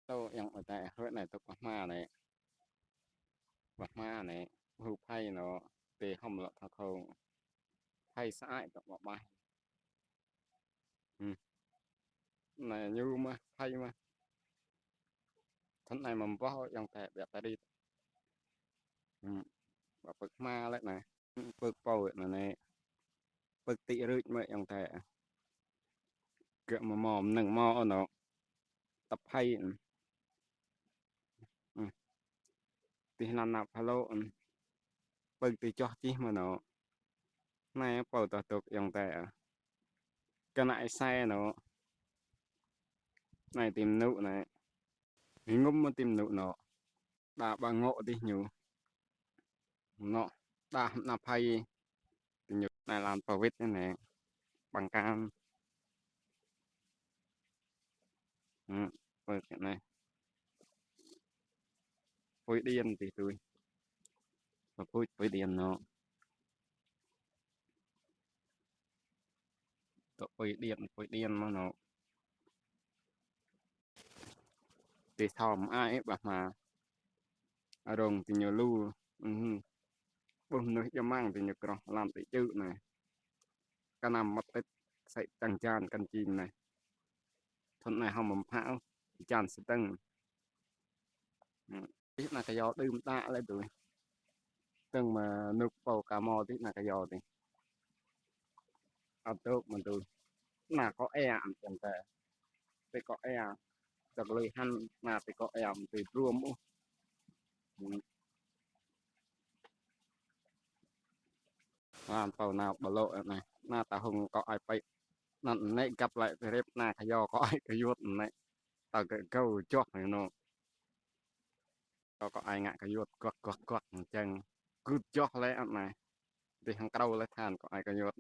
tôi yang ở tại huyện này tôi bạc ma này hưu phay nó về hầm lọ thằng không phay sai tập bạc mai ừ. này như mà phay mà thân này mà bao yang tại bạc ta đi ừ. bạc ma lại này bạc bầu này bạc tị rưỡi mà yang tại kiểu mà mòm nâng mò nó tập phay ừ. thì làm nạp hello bạc tị cho chi mà nó này bầu tao tục yang tại cái này xe nó này tìm nụ này ngấm mà tìm nụ nó đã bà ngộ đi nhiều nó đã nạp hay nhiều này làm bảo vết thế này bằng cam ừ. Rồi cái này phôi điên thì tôi và phôi điên nó tội phôi điên nó thì thòm ai ấy bảo mà ở đồng thì nhiều lưu ừ. Bông nước cho mang thì nhiều cỏ làm tự chữ này cái nằm mất tích sẽ tăng tràn căn chim này thôn này không mầm hão tràn sẽ tăng ừ. Biết là cái gió đơm tạ lên rồi từng mà nước bầu cà mò tí là cái gió thì ở tốt mà tôi là có ăn chẳng thể thì cóจากเลยหันมาไปเกาะแอมไปรวมอ่านเป่านาบลโลnày na ta hùng có aiไปนั่นในกับlạiไปเรียบนาขยอcó ai cái yuột này tao cái câu chót này nó có ai ngại cái yuột quật chân cứ chót lấy này thì hàng câu lấy than có ai cái yuột